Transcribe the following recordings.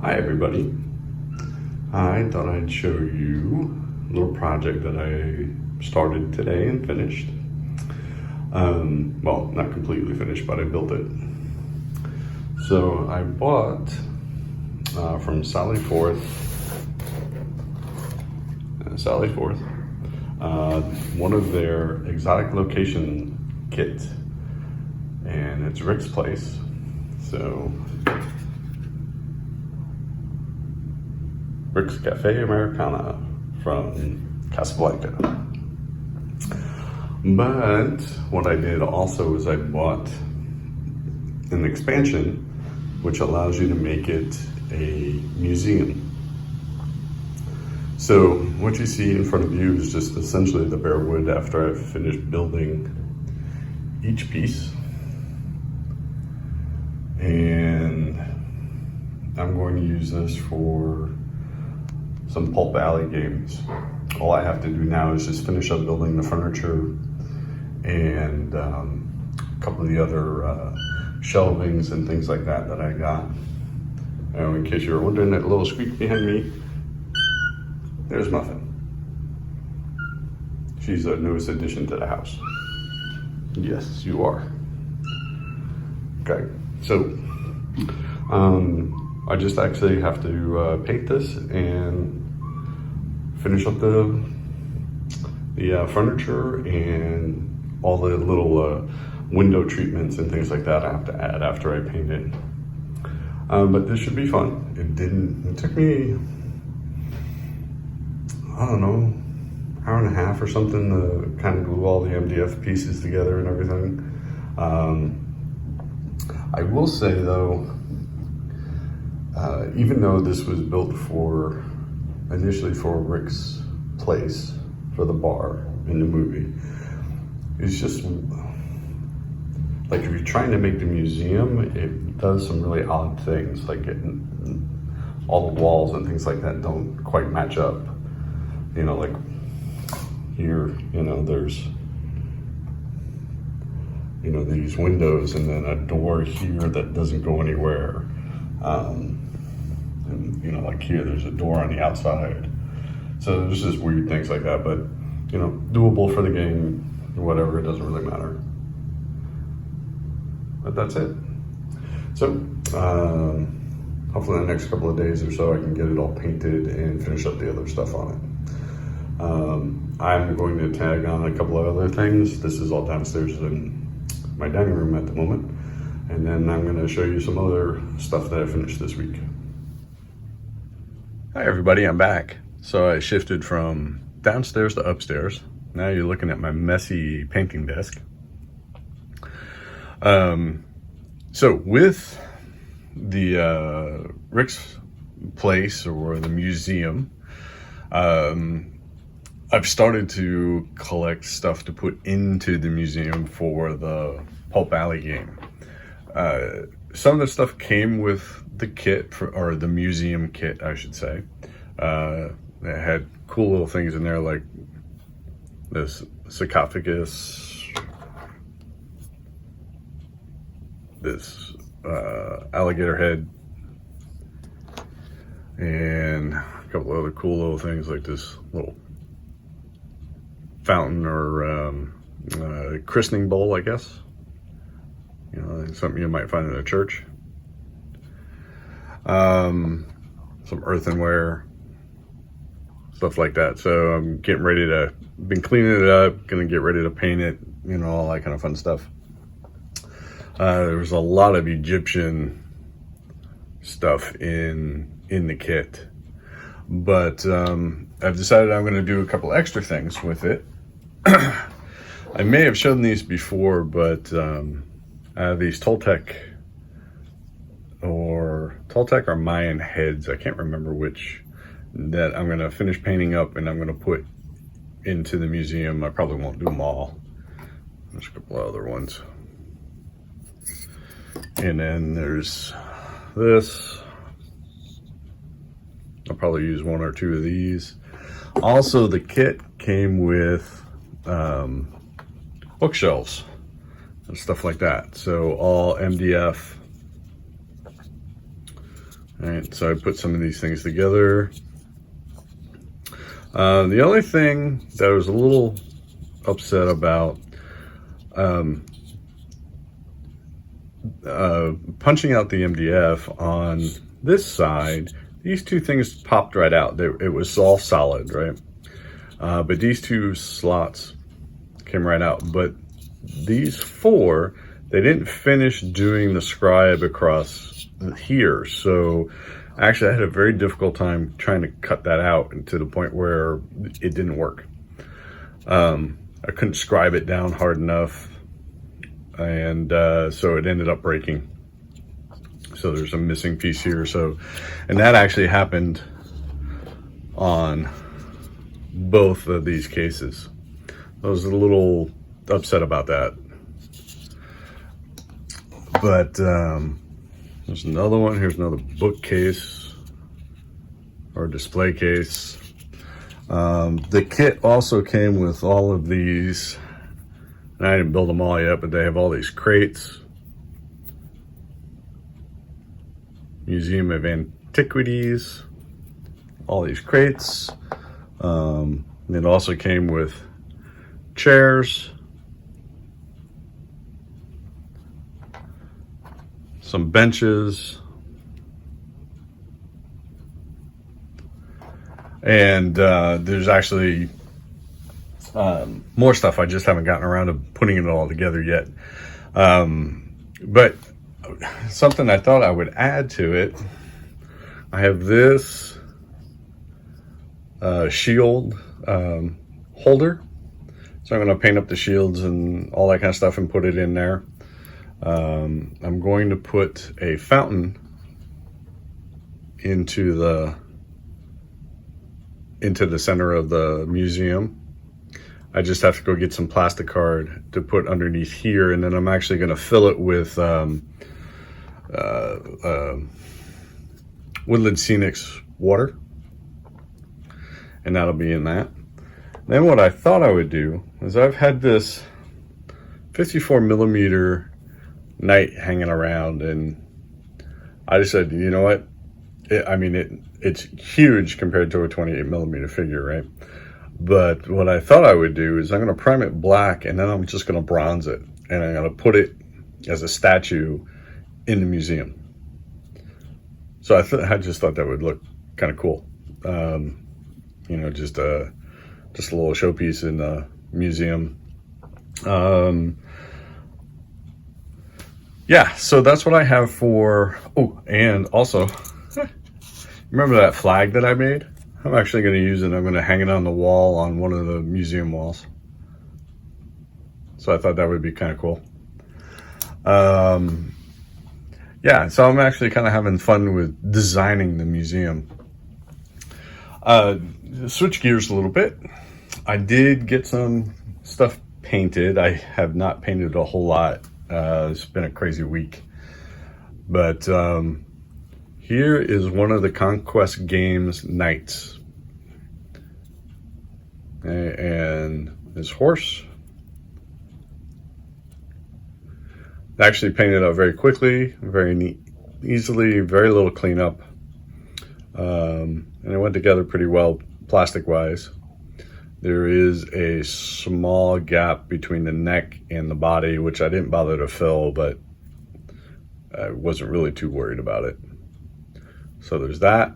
Hi everybody. I thought I'd show you a little project that I started today and finished. Well, not completely finished, but I built it. So I bought from Sally Forth, one of their exotic location kits, and it's Rick's Place. So Rick's Cafe Americana from Casablanca. But what I did also is I bought an expansion which allows you to make it a museum. So what you see in front of you is just essentially the bare wood after I've finished building each piece. And I'm going to use this for some Pulp Alley games. All I have to do now is just finish up building the furniture and a couple of the other shelvings and things like that I got. In case you were wondering, that little squeak behind me, there's Muffin. She's the newest addition to the house. Yes, you are. Okay, so I just actually have to paint this and finish up the furniture and all the little window treatments and things like that I have to add after I paint it. But this should be fun. It took me, I don't know, hour and a half or something to kind of glue all the MDF pieces together and everything. I will say though, even though this was built initially for Rick's Place, for the bar in the movie, it's just, like if you're trying to make the museum, it does some really odd things, like all the walls and things like that don't quite match up. You know, like here, there's, these windows and then a door here that doesn't go anywhere. And like here, there's a door on the outside. So there's just weird things like that, but doable for the game, whatever, it doesn't really matter. But that's it. So hopefully in the next couple of days or so, I can get it all painted and finish up the other stuff on it. I'm going to tag on a couple of other things. This is all downstairs in my dining room at the moment. And then I'm going to show you some other stuff that I finished this week. Hi everybody, I'm back. So I shifted from downstairs to upstairs. Now you're looking at my messy painting desk. So with the Rick's Place or the museum, I've started to collect stuff to put into the museum for the Pulp Alley game. Some of the stuff came with the kit, or the museum kit, I should say. It had cool little things in there like this sarcophagus, this alligator head, and a couple of other cool little things like this little fountain or christening bowl, I guess. Something you might find in a church. Some earthenware, stuff like that. So I'm getting ready to, been cleaning it up, gonna get ready to paint it, all that kind of fun stuff. There's a lot of Egyptian stuff in the kit, but I've decided I'm gonna do a couple extra things with it. I may have shown these before, but these Toltec or Mayan heads, I can't remember which, that I'm gonna finish painting up and I'm gonna put into the museum. I probably won't do them all. There's a couple of other ones. And then there's this. I'll probably use one or two of these. Also, the kit came with bookshelves and stuff like that. So all MDF All right, so I put some of these things together. The only thing that I was a little upset about, punching out the MDF on this side, these two things popped right out. It was all solid, right? But these two slots came right out. But these four, they didn't finish doing the scribe across here. So actually I had a very difficult time trying to cut that out, and to the point where it didn't work. I couldn't scribe it down hard enough, and so it ended up breaking. So there's a missing piece here. So, and that actually happened on both of these cases. I was a little upset about that. But there's another one. Here's another bookcase or display case. The kit also came with all of these, and I didn't build them all yet, but they have all these crates. Museum of Antiquities, all these crates. It also came with chairs, some benches, and there's actually more stuff. I just haven't gotten around to putting it all together yet. But something I thought I would add to it, I have this shield holder. So I'm going to paint up the shields and all that kind of stuff and put it in there. I'm going to put a fountain into the center of the museum. I just have to go get some plastic card to put underneath here, and then I'm actually going to fill it with Woodland Scenics water, and that'll be in that. Then what I thought I would do is, I've had this 54 millimeter Knight hanging around, and I just said, you know what? It's huge compared to a 28 millimeter figure, right? But what I thought I would do is I'm going to prime it black, and then I'm just going to bronze it, and I'm going to put it as a statue in the museum. So I just thought that would look kind of cool. You know, just a little showpiece in the museum. Yeah, so that's what I have for. Oh, and also, remember that flag that I made? I'm actually going to use it. I'm going to hang it on the wall on one of the museum walls. So I thought that would be kind of cool. Yeah, so I'm actually kind of having fun with designing the museum. Switch gears a little bit. I did get some stuff painted. I have not painted a whole lot. It's been a crazy week. But here is one of the Conquest Games Knights. And his horse. Actually painted up very quickly, very neat, easily, very little cleanup. And it went together pretty well plastic wise. There is a small gap between the neck and the body, which I didn't bother to fill, but I wasn't really too worried about it. So there's that.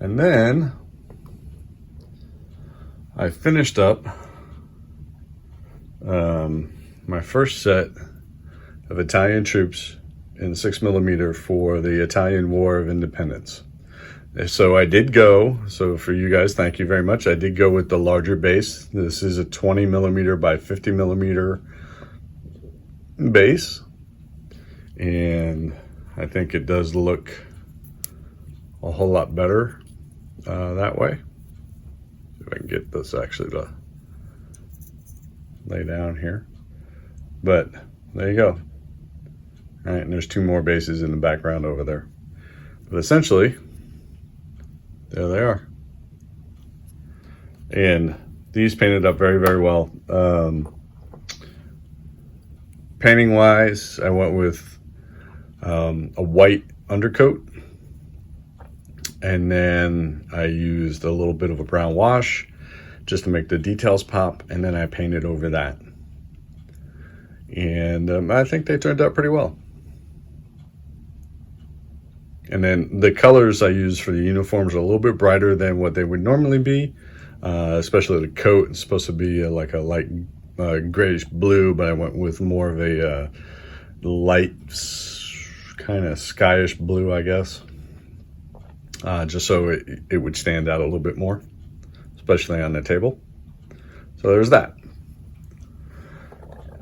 And then I finished up my first set of Italian troops in 6mm for the Italian War of Independence. So I did go, so for you guys, thank you very much. I did go with the larger base. This is a 20mm by 50mm base. And I think it does look a whole lot better that way. See if I can get this actually to lay down here. But there you go. All right, and there's two more bases in the background over there. But essentially, there they are. And these painted up very, very well. Painting wise, I went with a white undercoat, and then I used a little bit of a brown wash just to make the details pop, and then I painted over that. And I think they turned out pretty well. And then the colors I used for the uniforms are a little bit brighter than what they would normally be, especially the coat. It's supposed to be like a light grayish blue, but I went with more of a light kind of skyish blue, I guess, just so it would stand out a little bit more, especially on the table. So there's that.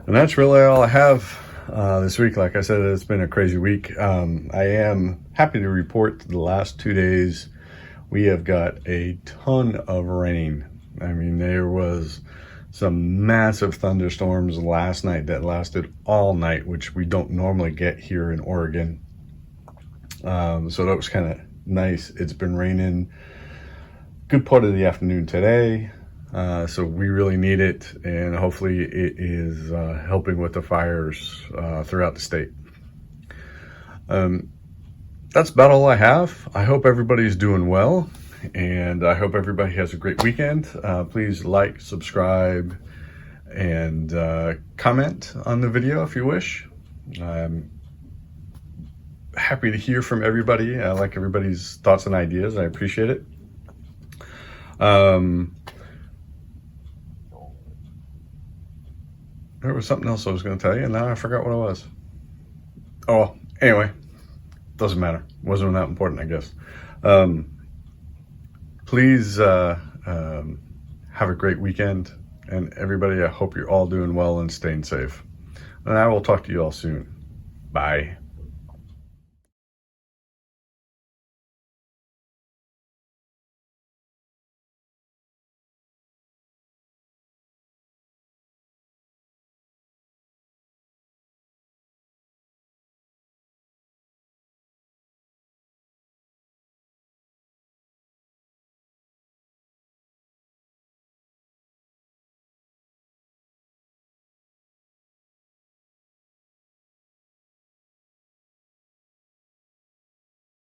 And that's really all I have this week. Like I said, it's been a crazy week. I am happy to report the last 2 days we have got a ton of rain. I mean, there was some massive thunderstorms last night that lasted all night, which we don't normally get here in Oregon. So that was kind of nice. It's been raining good part of the afternoon today. So we really need it, and hopefully it is helping with the fires throughout the state. That's about all I have. I hope everybody's doing well, and I hope everybody has a great weekend. Please like, subscribe, and comment on the video if you wish. I'm happy to hear from everybody. I like everybody's thoughts and ideas. I appreciate it. There was something else I was going to tell you, and now I forgot what it was. Oh, anyway, doesn't matter. Wasn't that important, I guess. Please have a great weekend, and everybody, I hope you're all doing well and staying safe. And I will talk to you all soon. Bye.